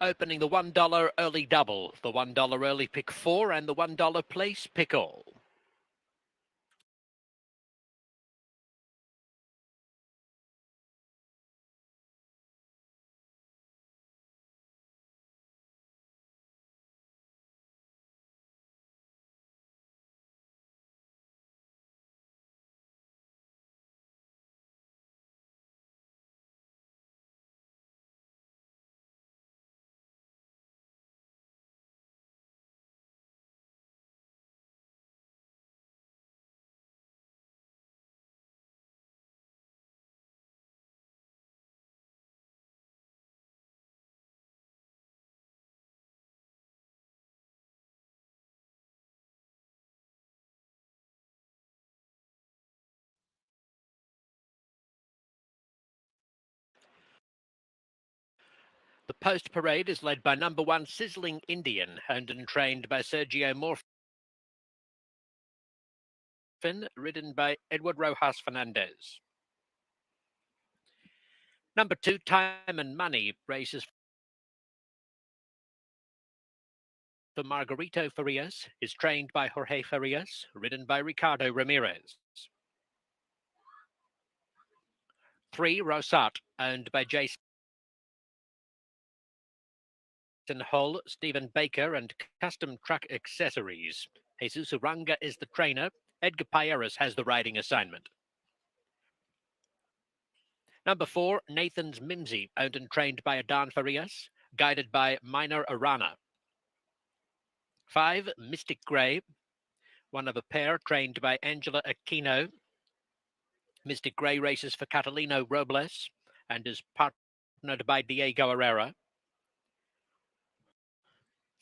Opening the $1 early double, the $1 early pick 4 and the $1 place pick all. The post parade is led by number 1 Sizzling Indian, owned and trained by Sergio Morfin, ridden by Edward Rojas Fernandez. Number 2 Time and Money races for Margarito Farias, is trained by Jorge Farias, ridden by Ricardo Ramirez. 3 Rosat, owned by Jason Hull, Stephen Baker, and Custom Truck Accessories. Jesus Uranga is the trainer. Edgar Payeras has the riding assignment. Number 4, NATHANMIMSY, owned and trained by Adan Farias, guided by Minor Arana. 5, Mystic Grey, one of a pair, trained by Angela Aquino. Mystic Grey races for Catalino Robles and is partnered by Diego Herrera.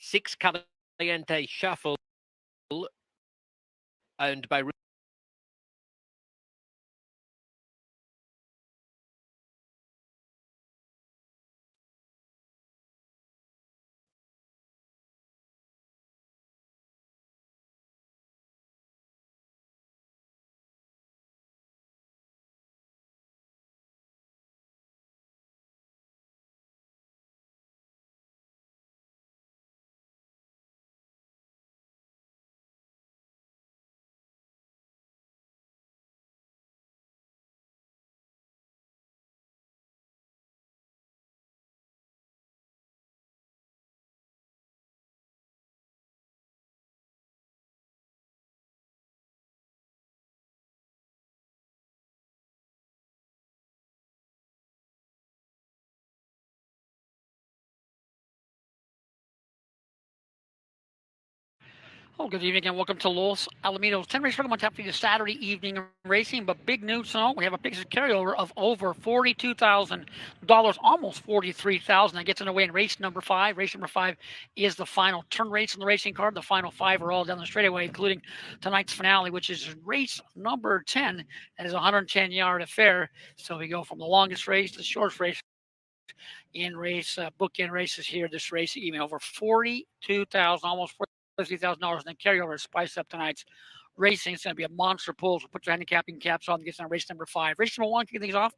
6, Caliente Shuffle, owned by Oh, good evening and welcome to Los Alamitos 10 race program on tap for you Saturday evening racing. But big news tonight, we have a big carryover of over $42,000, almost $43,000. That gets underway in race number 5. Race number 5 is the final turn race on the racing card. The final 5 are all down the straightaway, including tonight's finale, which is race number 10. That is a 110-yard affair. So we go from the longest race to the shortest race in race bookend races here. This race evening over $42,000, almost $43,000 in the carryover to spice up tonight's racing. It's going to be a monster pull. So put your handicapping caps on to get on race number 5. Race number 1, kicking things off.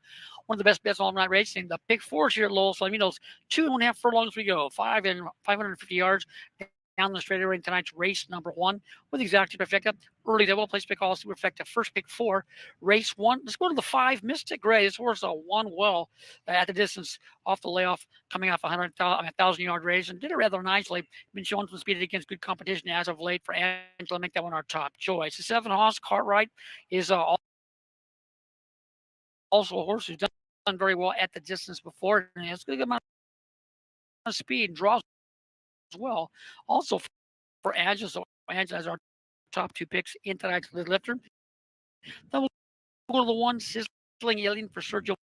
One of the best bets all night racing. The pick 4s here at Lowell. So I mean those 2.5 furlongs we go. 5 and 550 yards down the straightaway in tonight's race number 1 with exactly perfecta. Early double place pick all super perfecta. First pick 4, race 1. Let's go to the 5 Mystic Gray. This horse won well at the distance off the layoff, coming off a 1,000-yard race and did it rather nicely. Been showing some speed against good competition as of late for Angela. Make that one our top choice. The 7 Hoss Cartwright is also a horse who's done very well at the distance before. And has a good amount of speed and draws as well. Also for Angela, so Angela has our top 2 picks in tonight's lifter. Then we'll go to the 1 Sizzling Alien for Sergio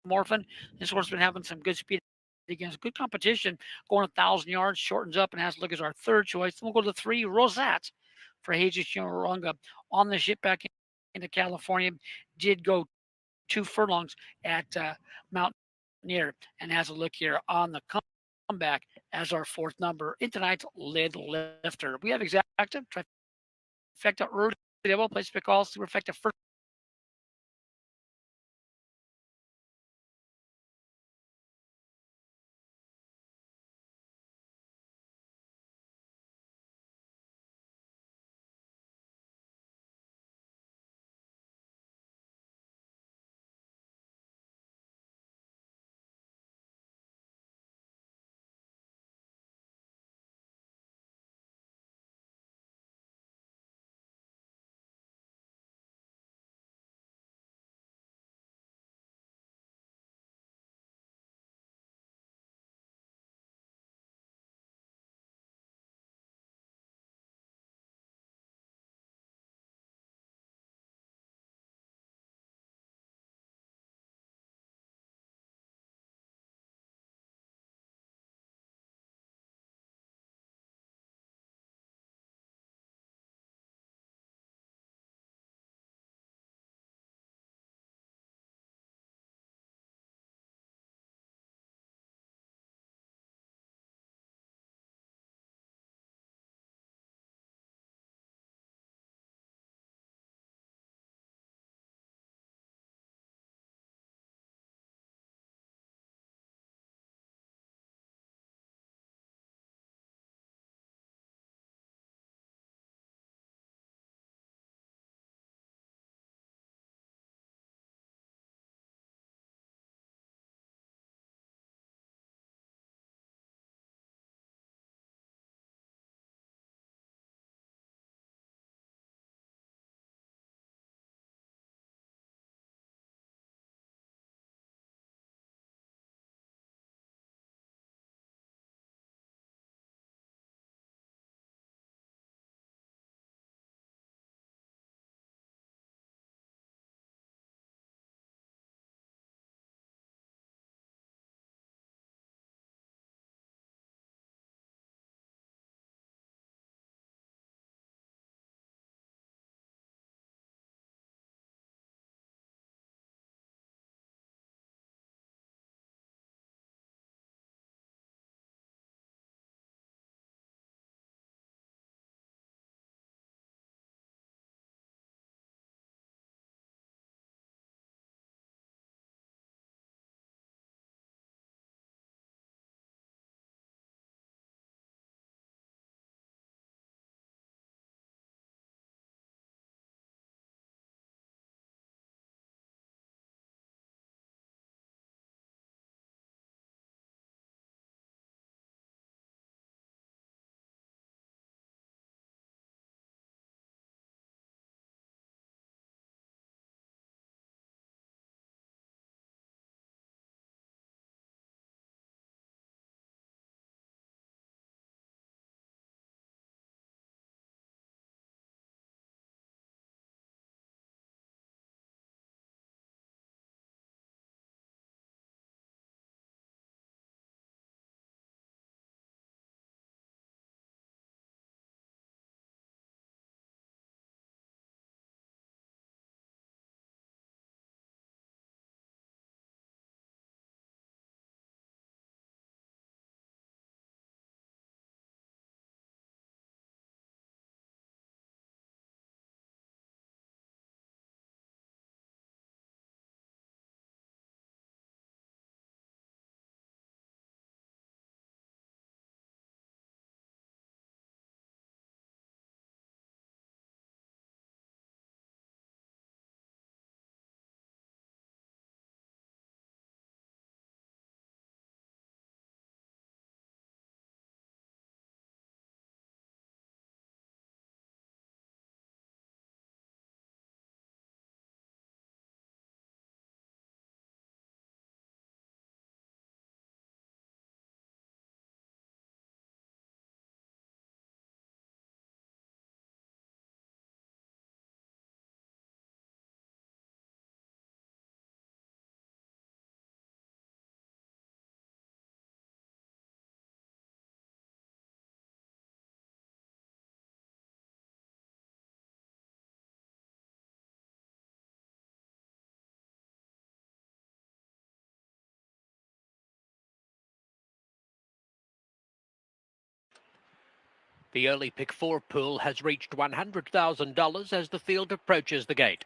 Morfin. This horse has been having some good speed against good competition, going 1,000 yards, shortens up and has to look as our 3rd choice. Then we'll go to the 3 Rosat for Jesus Uranga on the ship back into California. Did go 2 furlongs at Mountaineer and has a look here on the comeback as our 4th number in tonight's lid lifter. We have exacta, trifecta, early double, place pick all, superfecta, first The early pick 4 pool has reached $100,000 as the field approaches the gate.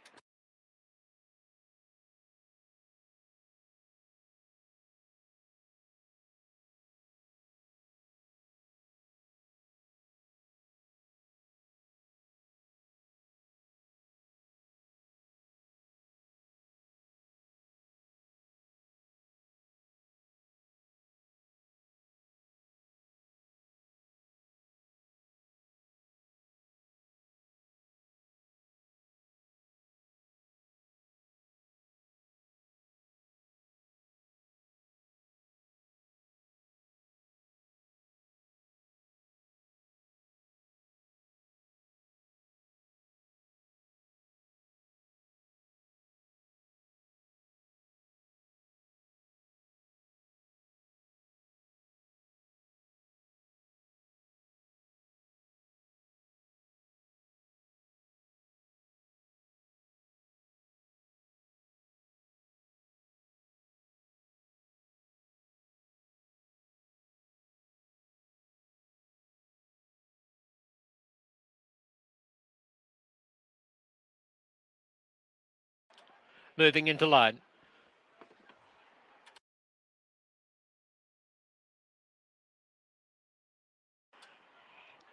Moving into line.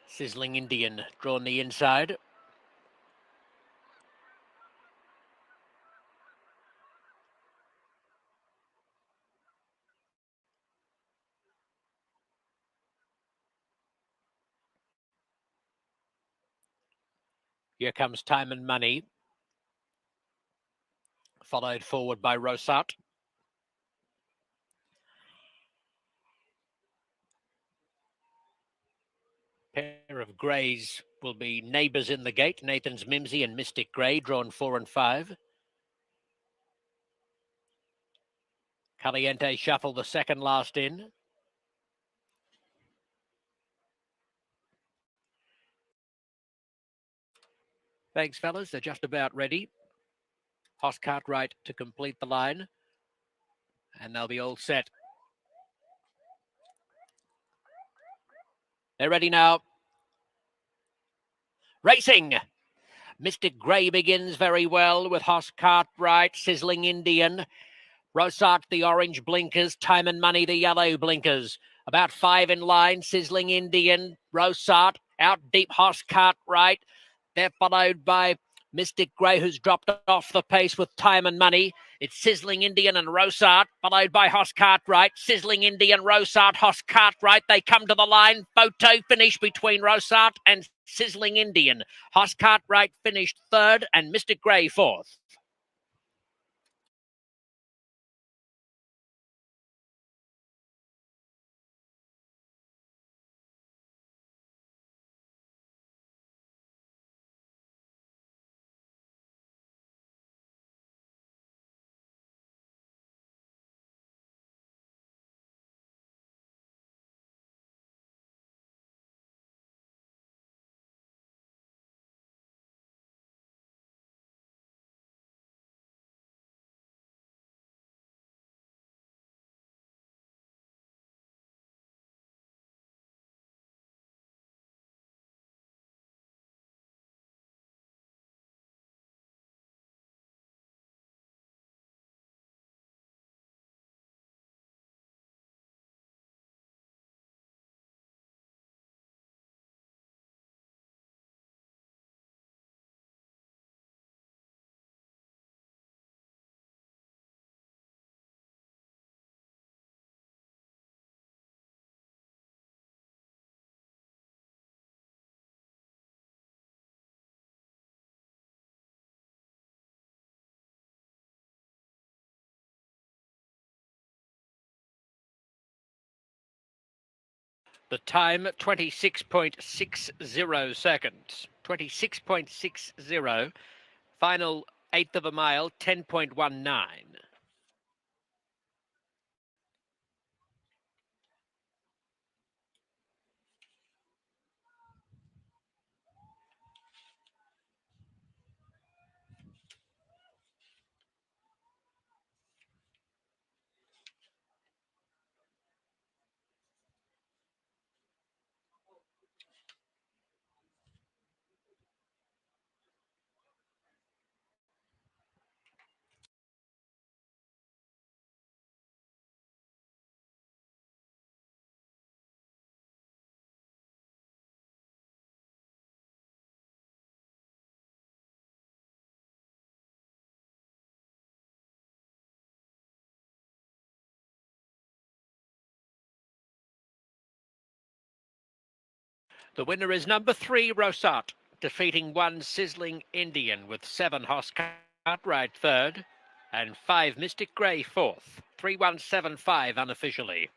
Sizzling Indian drawn the inside. Here comes Time and Money, followed forward by Rosat. Pair of greys will be neighbours in the gate. NATHANMIMSY and Mystic Grey, drawn 4 and 5. Caliente Shuffle, the second last in. Thanks, fellas. They're just about ready. Hoss Cartwright to complete the line. And they'll be all set. They're ready now. Racing! Mystic Grey begins very well with Hoss Cartwright, Sizzling Indian. Rosart, the orange blinkers. Time and Money, the yellow blinkers. About 5 in line. Sizzling Indian, Rosart, out deep Hoss Cartwright. They're followed by Mystic Grey, who's dropped off the pace with Time and Money. It's Sizzling Indian and Rosart, followed by Hoss Cartwright. Sizzling Indian, Rosart, Hoss Cartwright. They come to the line. Photo finish between Rosart and Sizzling Indian. Hoss Cartwright finished third and Mystic Grey fourth. The time, 26.60 seconds. 26.60. Final eighth of a mile, 10.19. The winner is number 3, Rosat, defeating 1 Sizzling Indian with 7 Hoss Cartwright third and 5 Mystic Grey fourth. 3175 unofficially.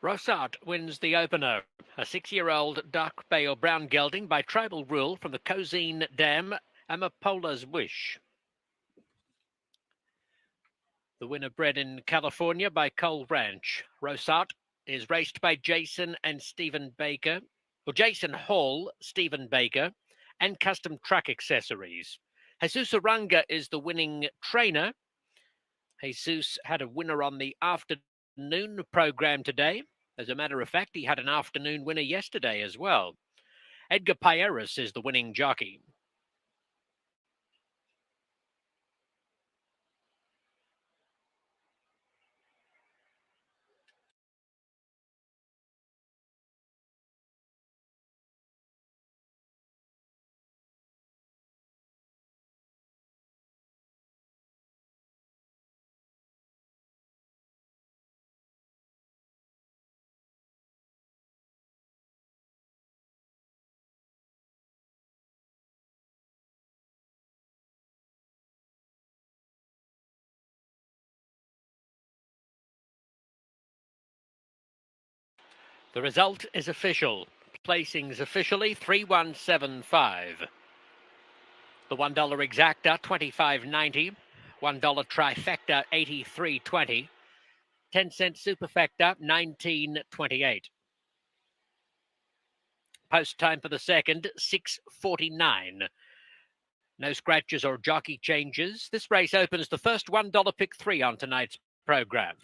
Rosat wins the opener. A 6-year-old dark bay or brown gelding by tribal rule from the Cozine Dam, Amapola's Wish. The winner bred in California by Cole Ranch. Rosat is raced by Jason and Stephen Baker, or Jason Hall, Stephen Baker, and Custom Truck Accessories. Jesus Aranga is the winning trainer. Jesus had a winner on the afternoon program today. As a matter of fact, he had an afternoon winner yesterday as well. Edgar Pieris is the winning jockey. The result is official. Placings officially 3175. The $1 exacta 25.90, $1 trifecta 83.20, 10-cent superfecta 19.28. Post time for the second 6:49. No scratches or jockey changes. This race opens the first $1 pick 3 on tonight's program.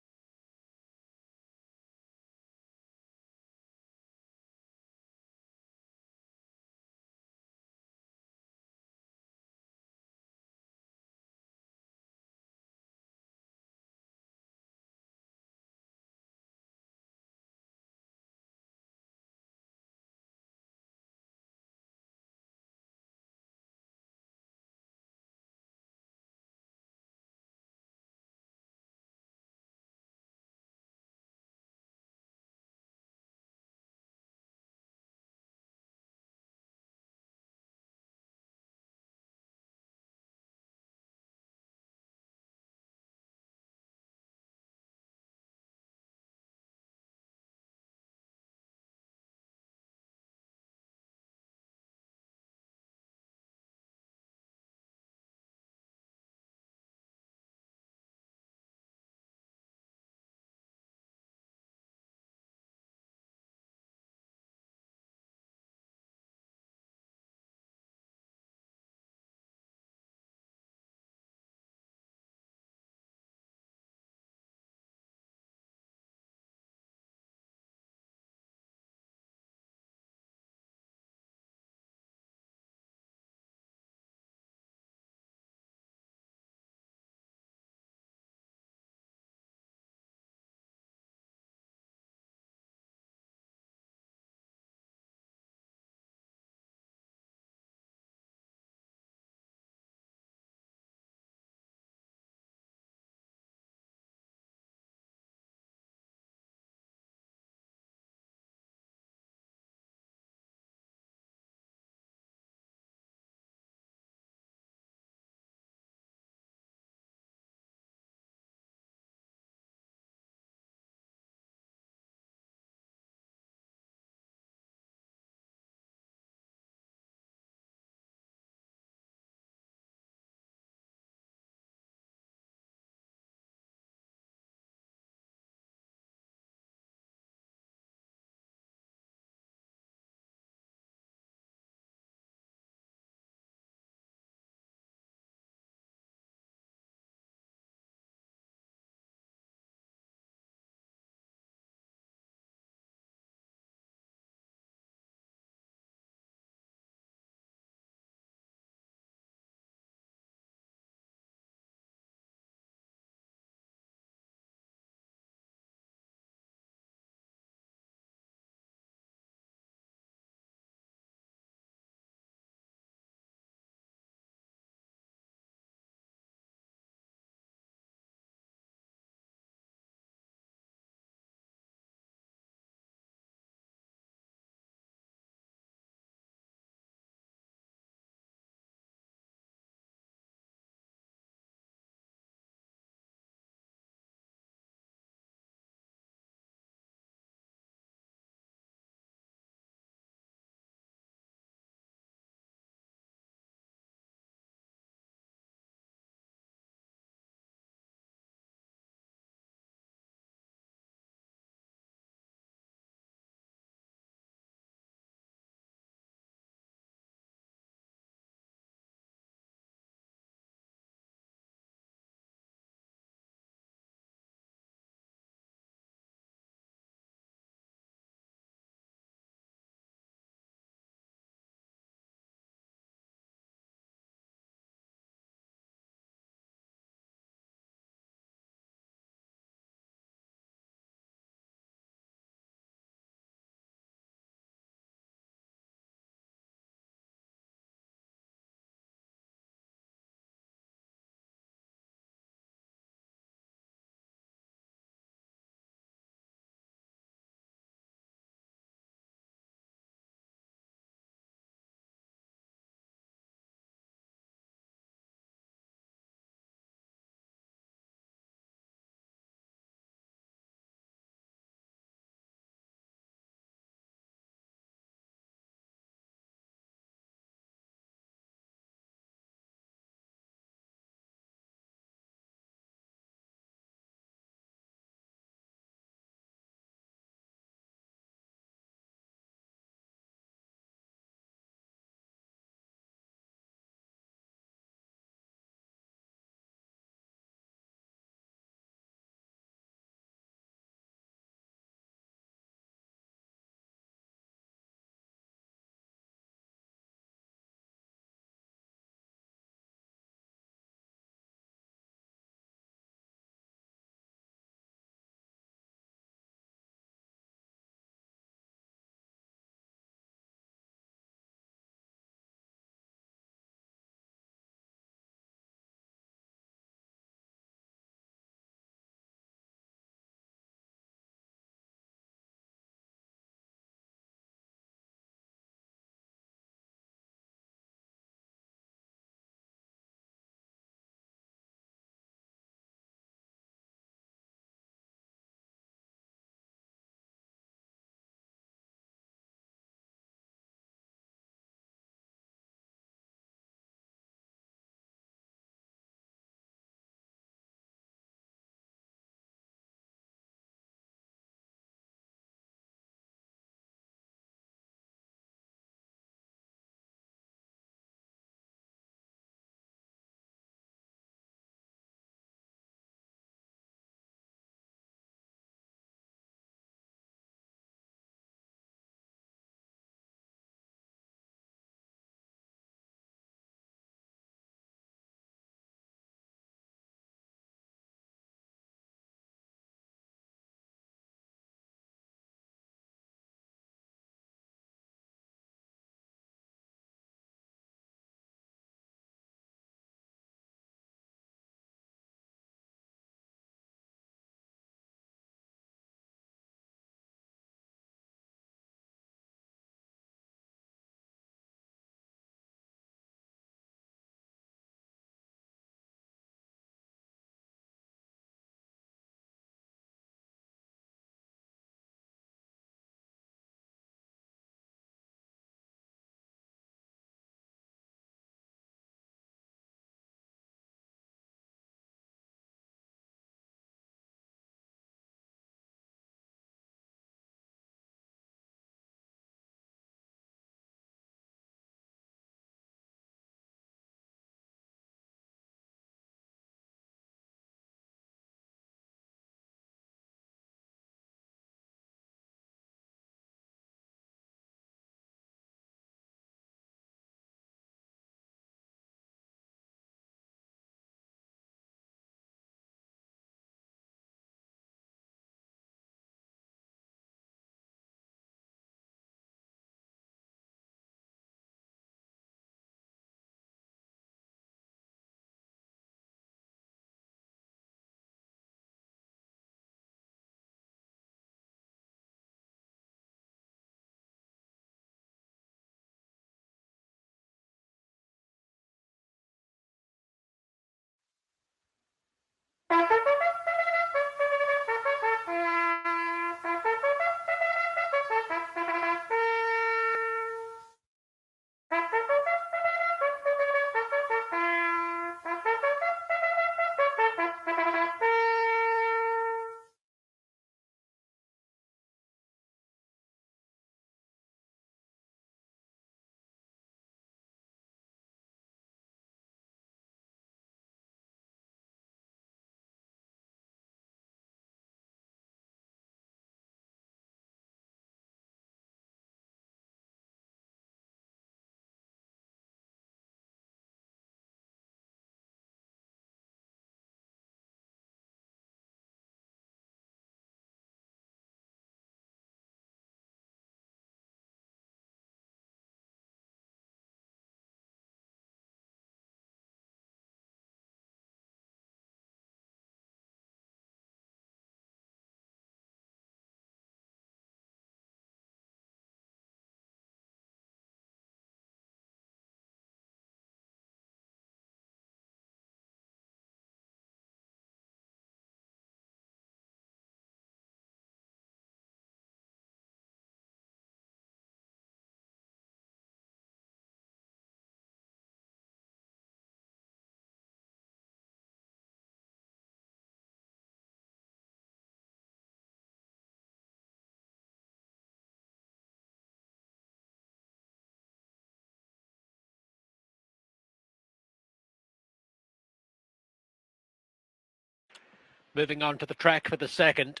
Moving on to the track for the second.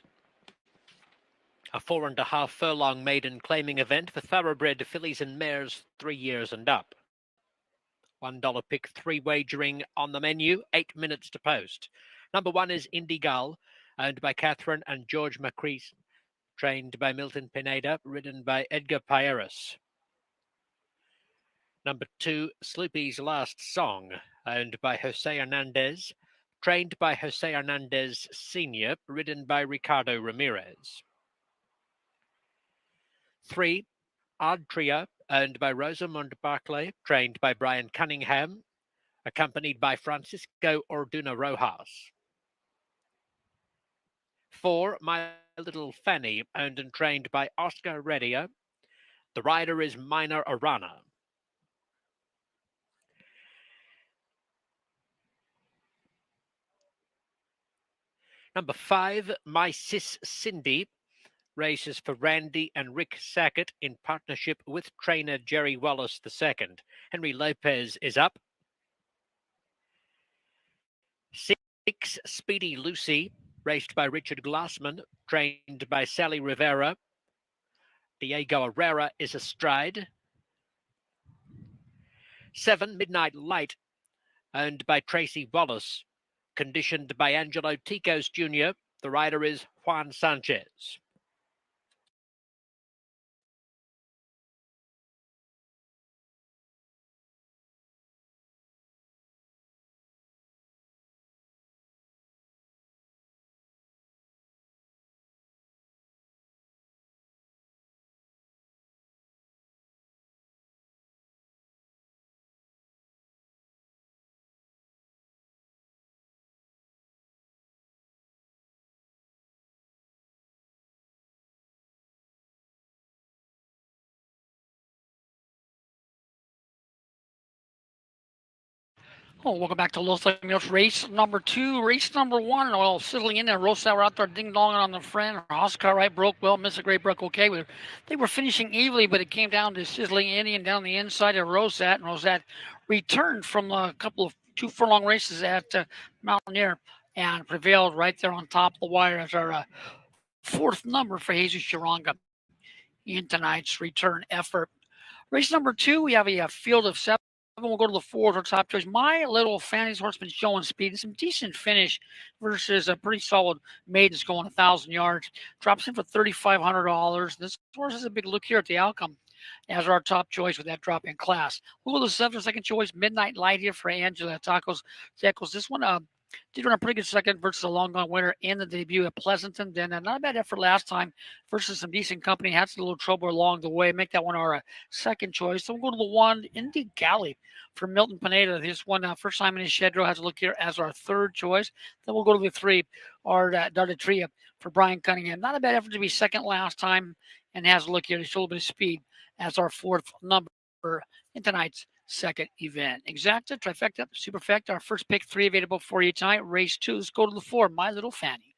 A 4.5 furlong maiden claiming event for thoroughbred fillies and mares 3 years and up. $1 pick 3 wagering on the menu, 8 minutes to post. Number 1 is Indie Gull, owned by Catherine and George Macrease, trained by Milton Pineda, ridden by Edgar Payeras. Number 2, Sloopy's Last Song, owned by Jose Hernandez, trained by Jose Hernandez Sr., ridden by Ricardo Ramirez. 3, Adria, owned by Rosamund Barclay, trained by Brian Cunningham, accompanied by Francisco Orduna Rojas. 4, My Little Fanny, owned and trained by Oscar Redia. The rider is Minor Arana. Number 5, My Sis Cindy, races for Randy and Rick Sackett in partnership with trainer Jerry Wallace II. Henry Lopez is up. 6, Speedy Lucy, raced by Richard Glassman, trained by Sally Rivera. Diego Herrera is astride. 7, Midnight Light, owned by Tracy Wallace, conditioned by Angelo Ticos Jr. The rider is Juan Sanchez. Oh, welcome back to Los Alamitos race number 2. Race number 1, well, sizzling in there. Rosa were out there ding-donging on the front. Oscar Wright broke well. Mr. Gray broke okay. They were finishing evenly, but it came down to Sizzling Indian down the inside of Rosat. And Rosat returned from a couple of 2 furlong races at Mountaineer and prevailed right there on top of the wire as our 4th number for Jesus Chironga in tonight's return effort. Race number 2, we have a field of 7. We'll go to the 4s, our top choice. My Little Fanny's horse been showing speed and some decent finish versus a pretty solid maidens going 1,000 yards. Drops in for $3,500. This horse has a big look here at the outcome as our top choice with that drop in class. We'll go to the 7th, second choice, Midnight Light here for Angela Tacos. This one, Did run a pretty good second versus a long gone winner in the debut at Pleasanton. Then not a bad effort last time versus some decent company. Had some little trouble along the way. Make that one our second choice. So we'll go to the one, Indy Galley for Milton Pineda. This one, first time in his shed row, has a look here as our third choice. Then we'll go to the three, our Dardatria for Brian Cunningham. Not a bad effort to be second last time and has a look here to show a little bit of speed as our fourth number in tonight's second event. Exacta, trifecta, superfecta. Our first pick, 3 available for you tonight. Race 2. Let's go to the 4, My Little Fanny.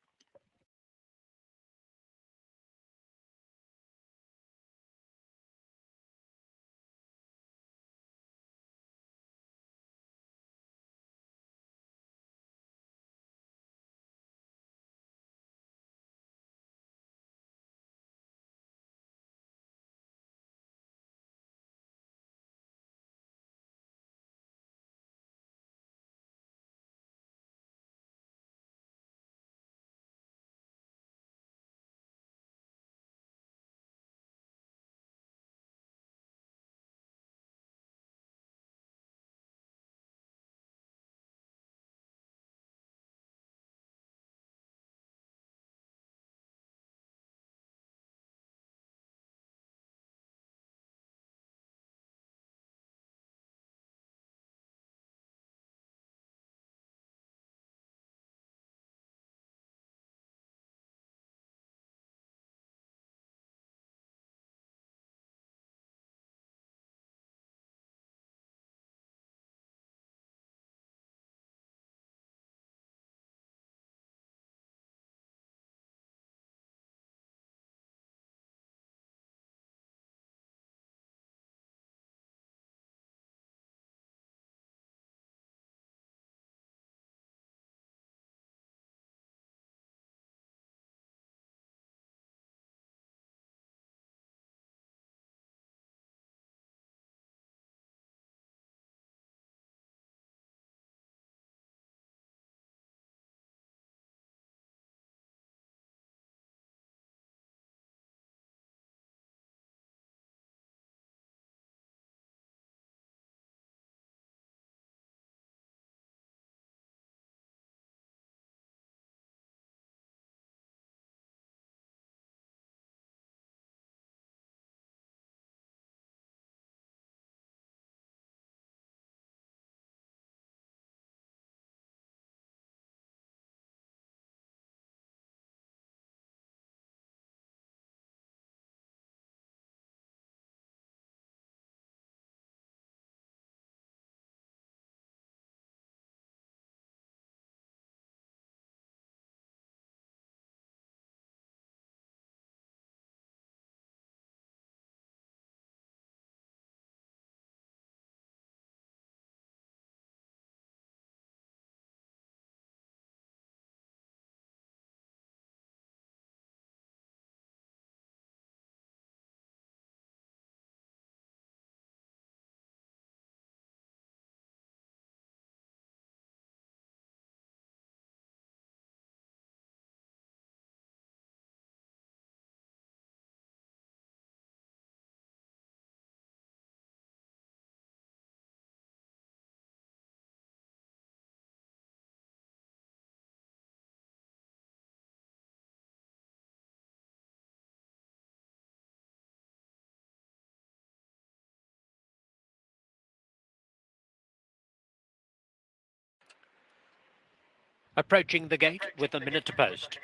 Approaching the gate with a minute to post.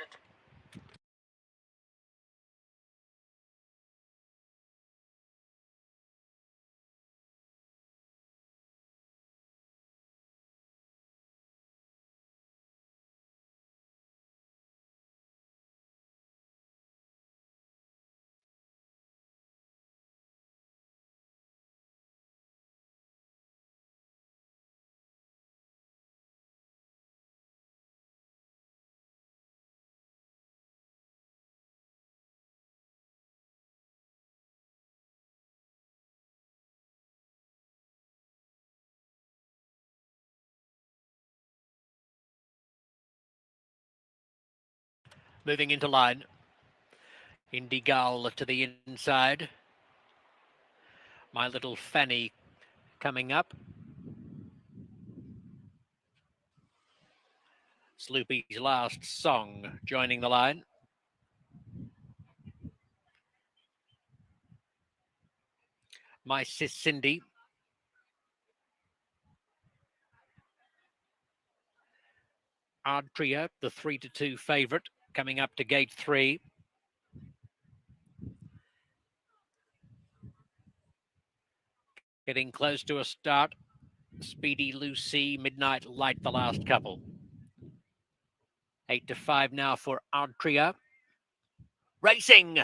Moving into line. Indy Gull to the inside. My Little Fanny coming up. Sloopy's Last Song joining the line. My Sis Cindy. Ardtria, the 3-2 favourite, coming up to gate 3. Getting close to a start. Speedy Lucy, Midnight Light, the last couple. 8-5 now for Ardtria. Racing!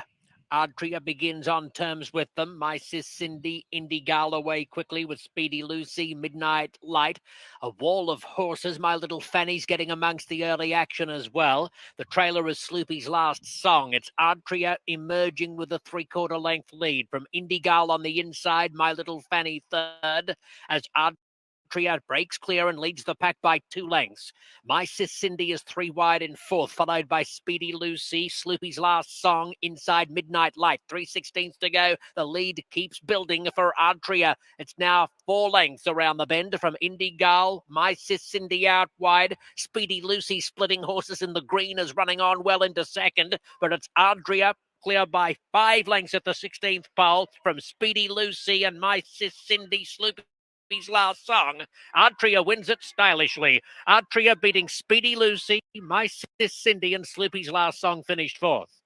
Ardtria begins on terms with them. My Sis Cindy, Indigal away quickly with Speedy Lucy, Midnight Light. A wall of horses. My Little Fanny's getting amongst the early action as well. The trailer is Sloopy's Last Song. It's Ardtria emerging with a 3/4 length lead. From Indigal on the inside, My Little Fanny third, as Ardtria breaks clear and leads the pack by 2 lengths. My Sis Cindy is 3 wide in fourth, followed by Speedy Lucy. Sloopy's Last Song inside Midnight Light. 3/16 to go. The lead keeps building for Ardtria. It's now 4 lengths around the bend from Indigal. My Sis Cindy out wide. Speedy Lucy splitting horses in the green is running on well into second, but it's Ardtria clear by 5 lengths at the 16th pole from Speedy Lucy and My Sis Cindy. Sloopy's Last Song. Ardtria wins it stylishly. Ardtria beating Speedy Lucy, My Sis Cindy, and Sloopy's Last Song finished fourth.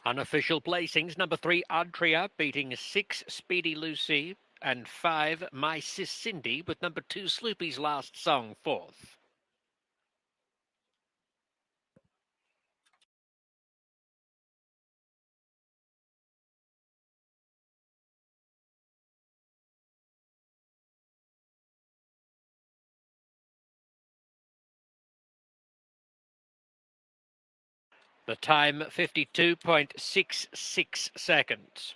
Unofficial placings, number 3, Ardtria, beating 6, Speedy Lucy, and 5, My Sis Cindy, with number 2, Sloopy's Last Song, fourth. The time, 52.66 seconds.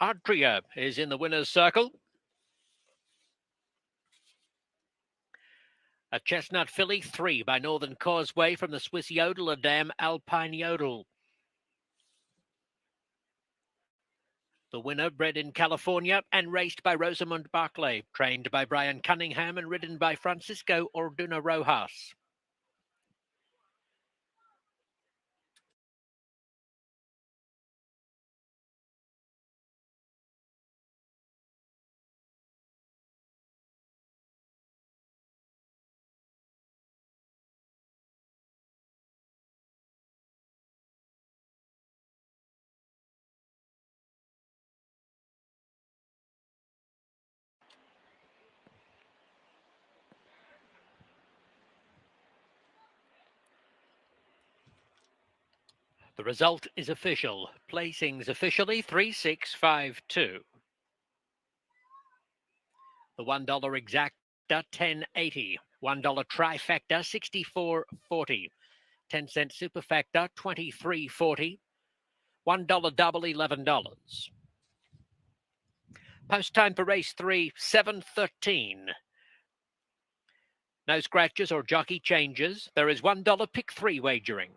Ardtria is in the winner's circle. A Chestnut Filly, 3 by Northern Causeway from the Swiss Yodel, a Dam Alpine Yodel. The winner, bred in California and raced by Rosamund Barclay, trained by Brian Cunningham and ridden by Francisco Orduna Rojas. The result is official. Placings officially 3652. The $1 exacta 1080. $1 trifecta 64.40. 10-cent superfecta 23.40. $1 double $11. Post time for race 3 7:13. No scratches or jockey changes. There is $1 pick 3 wagering.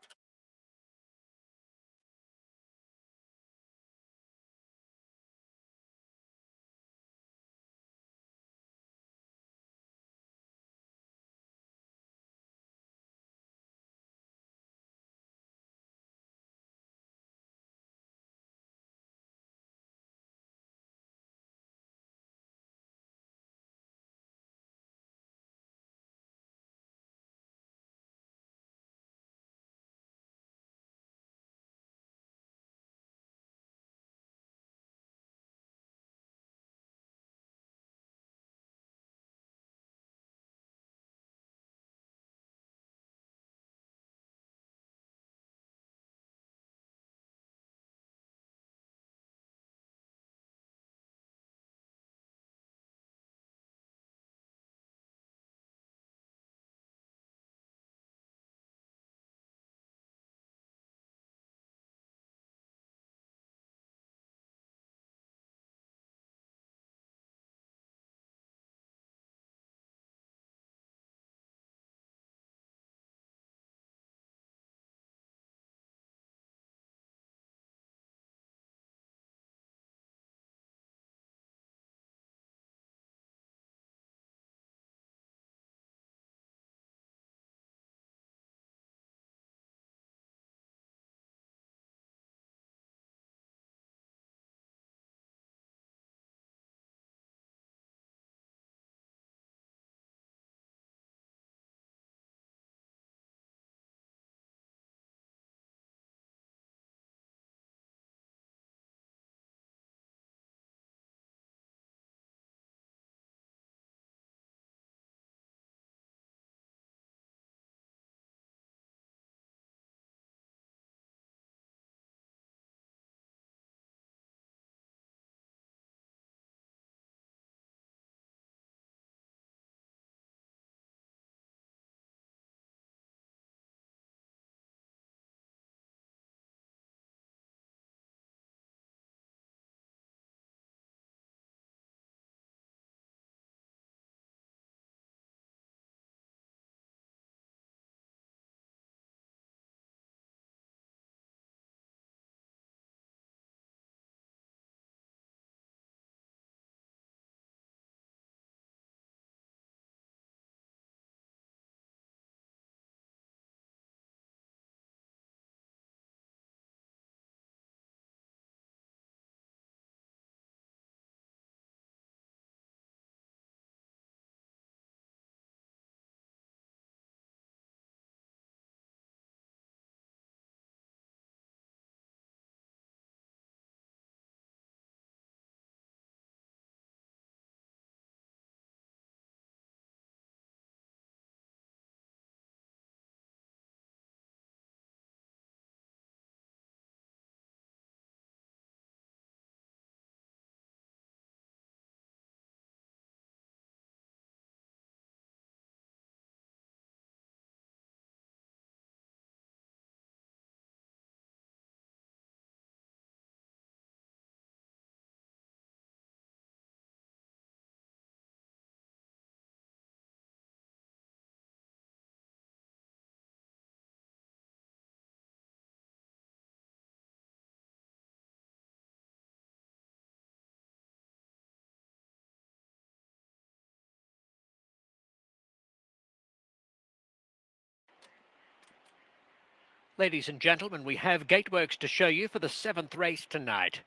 Ladies and gentlemen, we have gateworks to show you for the 7th race tonight.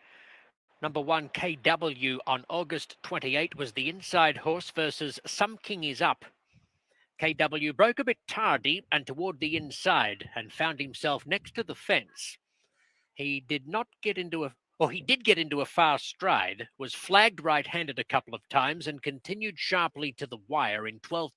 Number 1, KW on August 28 was the inside horse versus Some King Is Up. KW broke a bit tardy and toward the inside and found himself next to the fence. He did get into a fast stride, was flagged right-handed a couple of times and continued sharply to the wire in 12.2.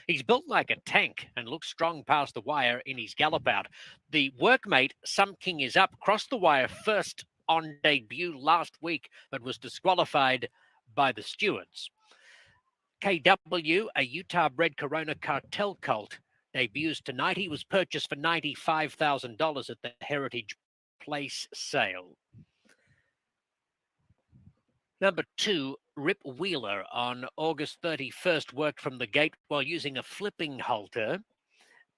He's built like a tank and looks strong past the wire in his gallop out. The workmate, Some King Is Up, crossed the wire first on debut last week, but was disqualified by the stewards. KW, a Utah-bred Corona Cartel colt, debuts tonight. He was purchased for $95,000 at the Heritage Place sale. Number 2, Rip Wheeler on August 31st worked from the gate while using a flipping halter,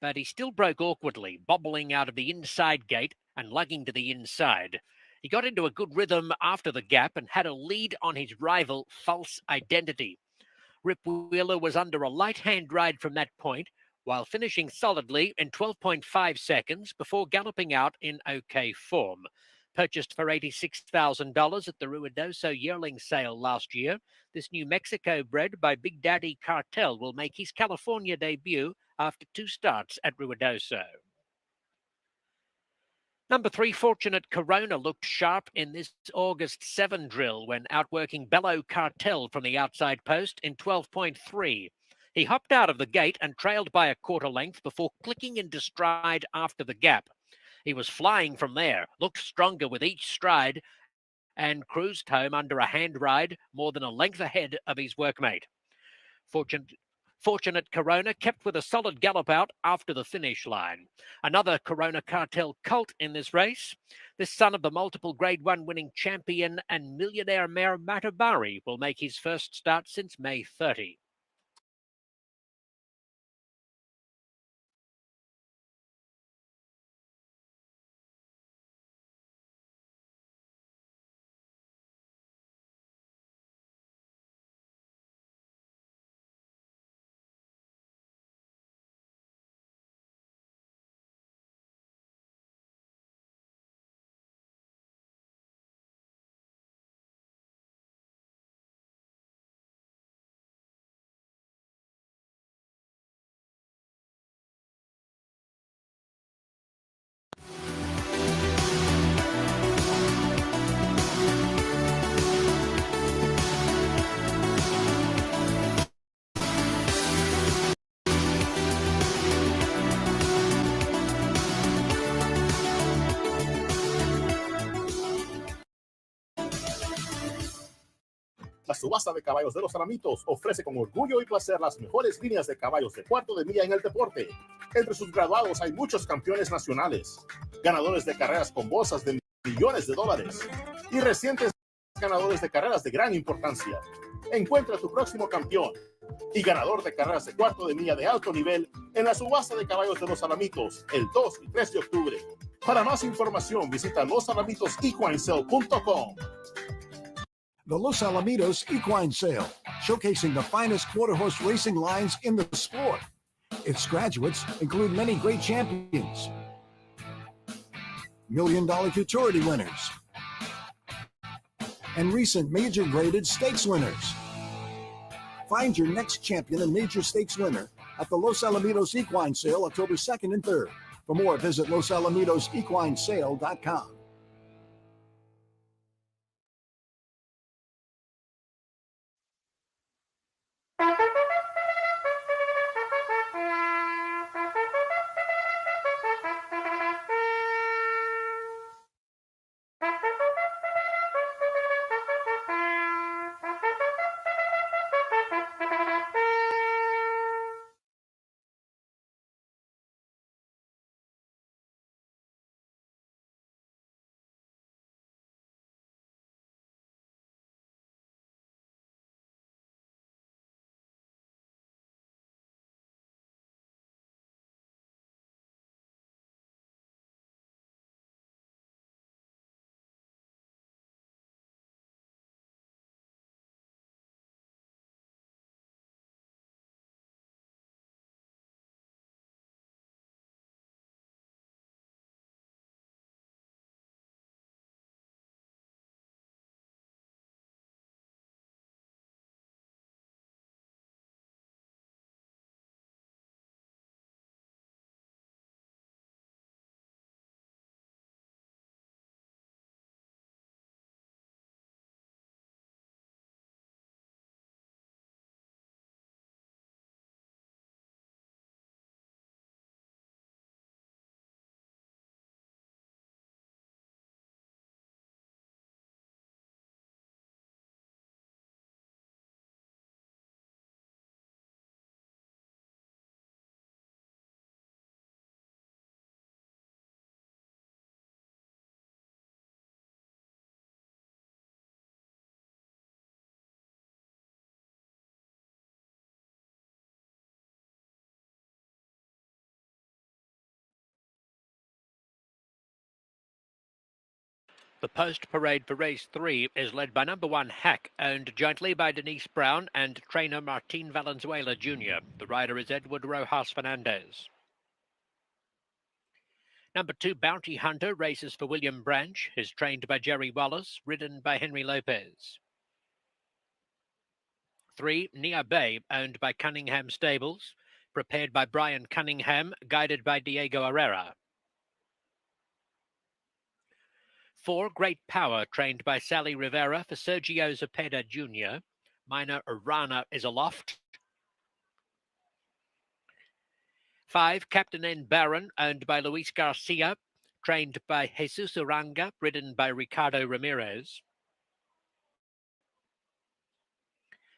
but he still broke awkwardly, bobbling out of the inside gate and lugging to the inside. He got into a good rhythm after the gap and had a lead on his rival, False Identity. Rip Wheeler was under a light hand ride from that point, while finishing solidly in 12.5 seconds before galloping out in okay form. Purchased for $86,000 at the Ruidoso yearling sale last year, this New Mexico bred by Big Daddy Cartel will make his California debut after 2 starts at Ruidoso. Number 3, Fortunate Corona looked sharp in this August 7 drill when outworking Bellow Cartel from the outside post in 12.3. He hopped out of the gate and trailed by a quarter length before clicking into stride after the gap. He was flying from there, looked stronger with each stride, and cruised home under a hand ride more than a length ahead of his workmate. Fortunate Corona kept with a solid gallop out after the finish line. Another Corona Cartel colt in this race, this son of the multiple Grade 1 winning champion and millionaire mare Matabari, will make his first start since May 30. La subasta de caballos de los Alamitos ofrece con orgullo y placer las mejores líneas de caballos de cuarto de milla en el deporte. Entre sus graduados hay muchos campeones nacionales, ganadores de carreras con bolsas de millones de dólares y recientes ganadores de carreras de gran importancia. Encuentra tu próximo campeón y ganador de carreras de cuarto de milla de alto nivel en la subasta de caballos de los Alamitos el 2 y 3 de octubre. Para más información visita losalamitosEquineSale.com. The Los Alamitos Equine Sale, showcasing the finest quarter horse racing lines in the sport. Its graduates include many great champions, $1 million futurity winners, and recent major graded stakes winners. Find your next champion and major stakes winner at the Los Alamitos Equine Sale October 2nd and 3rd. For more, visit LosAlamitoSEquineSale.com. The post parade for race 3 is led by number 1 Hack, owned jointly by Denise Brown and trainer Martin Valenzuela Jr. The rider is Edward Rojas Fernandez. Number 2 Bounty Hunter races for William Branch, is trained by Jerry Wallace, ridden by Henry Lopez. 3 Nia Bay, owned by Cunningham Stables, prepared by Brian Cunningham, guided by Diego Herrera. 4 Great Power, trained by Sally Rivera for Sergio Zepeda Jr. Minor Rana is aloft. 5 Captain N. Baron, owned by Luis Garcia, trained by Jesus Uranga, ridden by Ricardo Ramirez.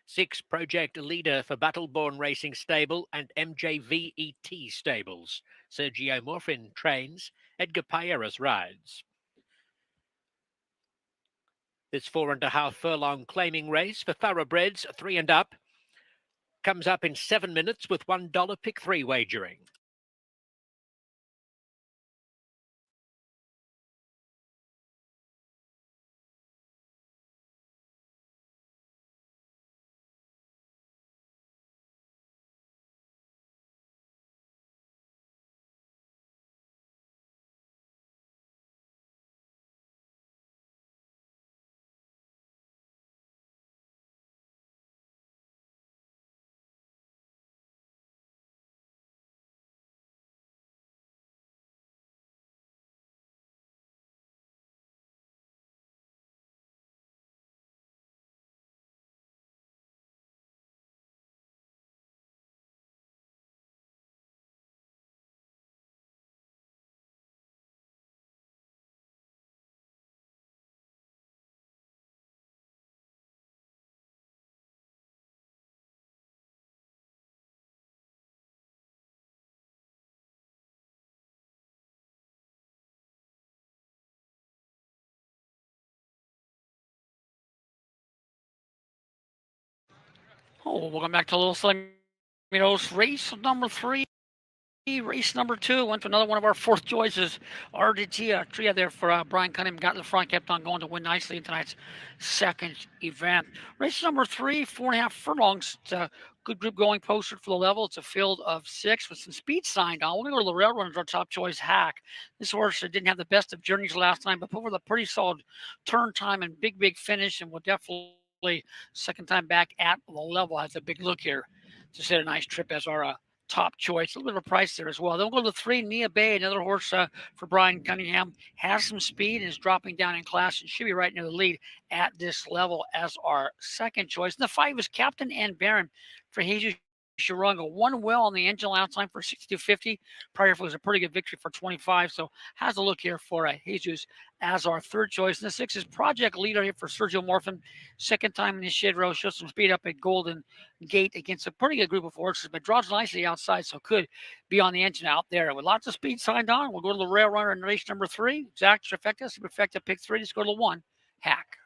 6 Project Leader for Battleborn Racing Stable and MJVET Stables. Sergio Morfin trains, Edgar Payeras rides. This 4.5 furlong claiming race for thoroughbreds 3 and up comes up in 7 minutes with $1 pick 3 wagering. Oh, welcome back to Little Alamitos. Race number 3. Race number 2 went to another one of our fourth choices. RDT Tria there for Brian Cunningham. Got to the front, kept on going to win nicely in tonight's second event. Race number 3, 4.5 furlongs. It's a good group going, posted for the level. It's a field of 6 with some speed signed on. We're going to go to the Railroad, our top choice, Hack. This horse didn't have the best of journeys last time, but put with a pretty solid turn time and big finish, and will definitely second time back at the level. Has a big look here to set a nice trip as our top choice. A little bit of a price there as well. Then we'll go to 3 Nia Bay, another horse for Brian Cunningham. Has some speed and is dropping down in class and should be right near the lead at this level as our second choice. And the 5 is Captain N. Baron for Jesus Shirunga. Won well on the engine last time for 62.50. Prior was a pretty good victory for 25. So has a look here for Jesus as our third choice. And the 6 is Project Leader here for Sergio Morfin. Second time in the shed row. Shows some speed up at Golden Gate against a pretty good group of horses, but draws nicely outside, so could be on the engine out there. With lots of speed signed on, we'll go to the Rail Runner in race number 3. Zach Trifecta, Superfecta pick 3. Let's go to 1. Hack.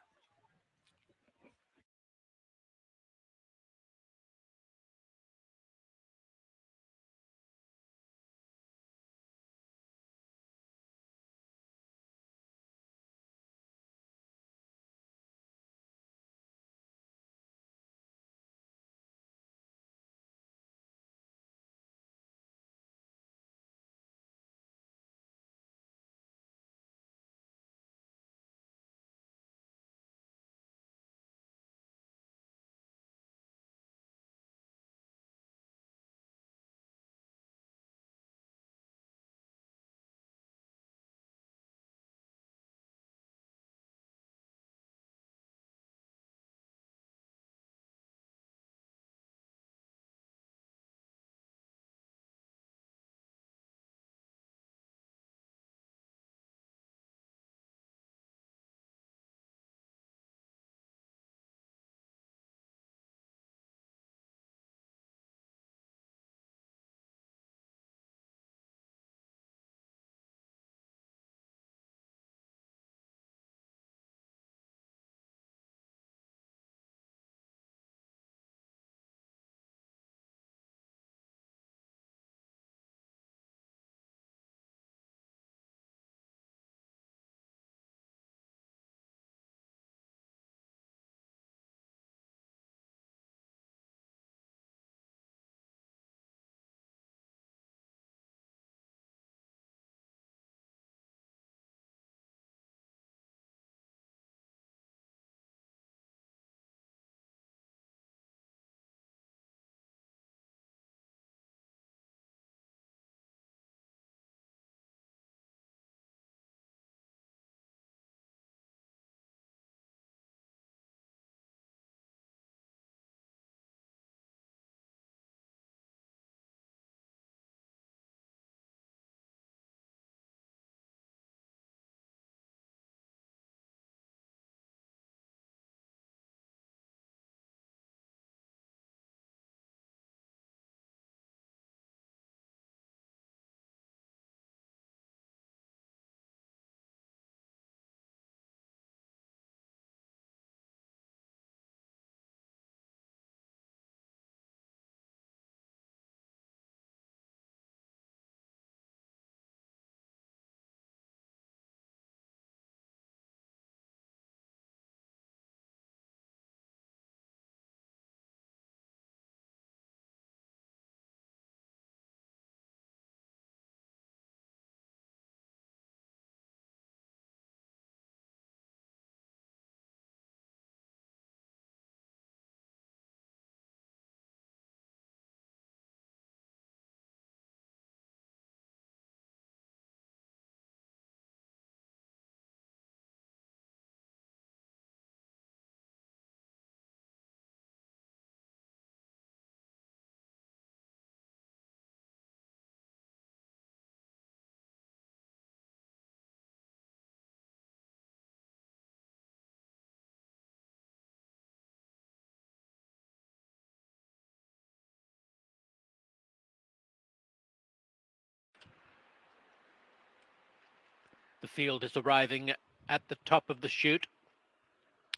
The field is arriving at the top of the chute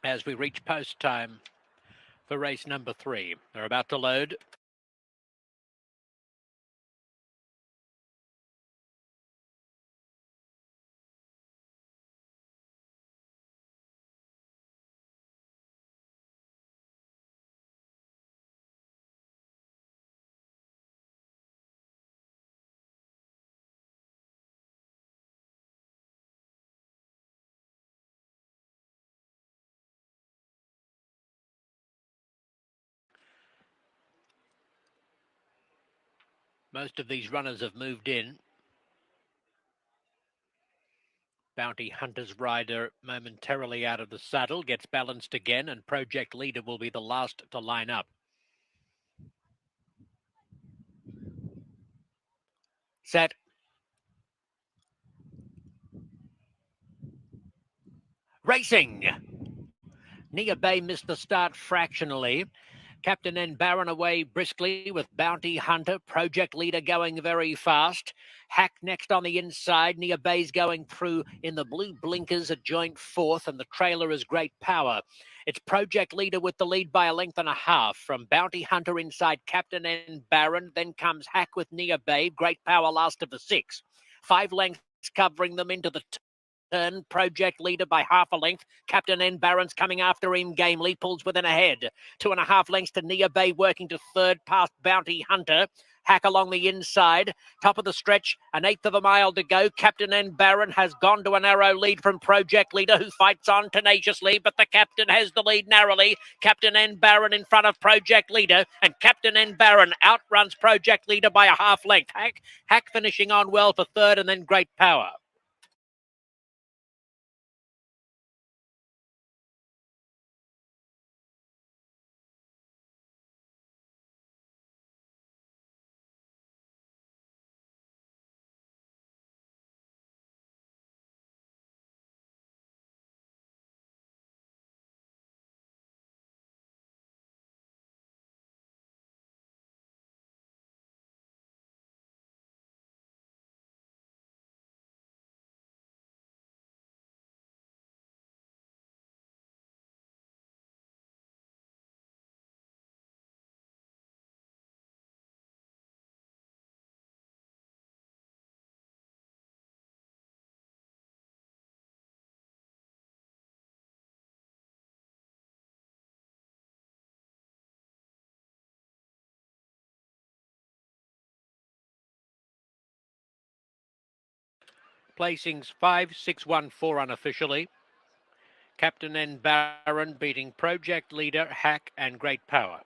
as we reach post time for race number 3. They're about to load. Most of these runners have moved in. Bounty Hunter's rider momentarily out of the saddle, gets balanced again, and Project Leader will be the last to line up. Set. Racing. Nia Bay missed the start fractionally. Captain N. Barron away briskly with Bounty Hunter. Project Leader going very fast. Hack next on the inside. Nia Bay's going through in the blue blinkers, a joint fourth, and the trailer is Great Power. It's Project Leader with the lead by a length and a half. From Bounty Hunter inside Captain N. Barron. Then comes Hack with Nia Bay. Great Power last of the 6. 5 lengths covering them into the turn. Project Leader by half a length. Captain N. Barron's coming after him gamely, pulls within ahead. 2.5 lengths to Nia Bay, working to third past Bounty Hunter. Hack along the inside. Top of the stretch, 1/8 of a mile to go. Captain N. Barron has gone to a narrow lead from Project Leader, who fights on tenaciously, but the captain has the lead narrowly. Captain N. Barron in front of Project Leader, and Captain N. Barron outruns Project Leader by a half length. Hack finishing on well for third, and then Great Power. Placings 5, 6, 1, 4 unofficially. Captain N. Barron beating Project Leader, Hack, and Great Power.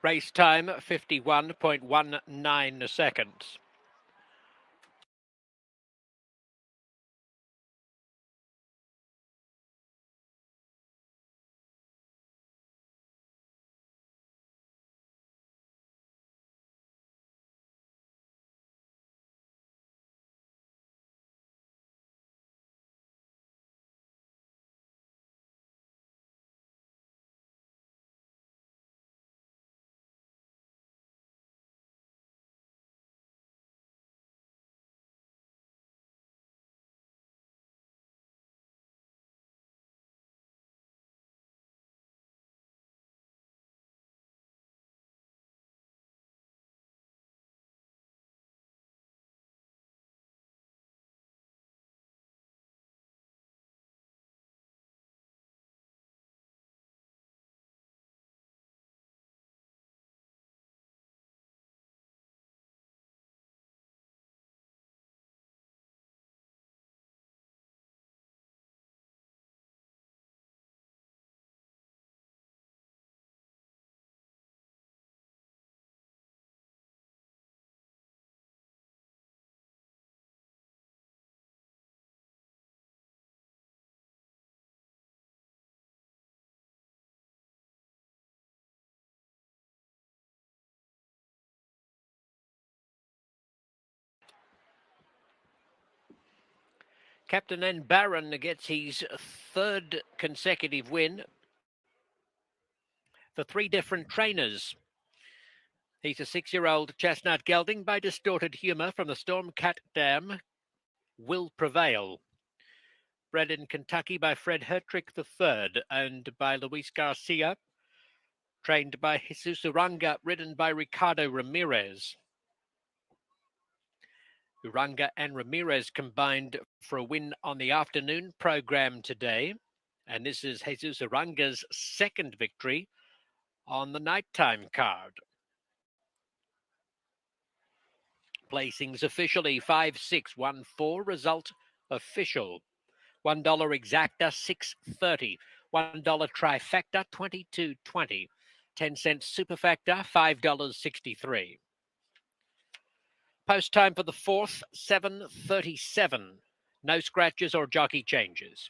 Race time 51.19 seconds. Captain N. Barron gets his third consecutive win. The three different trainers. He's a 6-year-old chestnut gelding by Distorted Humour from the Stormcat Dam. Will Prevail. Bred in Kentucky by Fred Hertrick III, owned by Luis Garcia. Trained by Jesus Uranga, ridden by Ricardo Ramirez. Uranga and Ramirez combined for a win on the afternoon program today. And this is Jesus Uranga's second victory on the nighttime card. Placings officially 5-6-1-4. Result official. $1 exacta, $6.30. $1 trifecta, $22.20. 10-cent superfactor, $5.63. Post time for the fourth, 7:37. No scratches or jockey changes.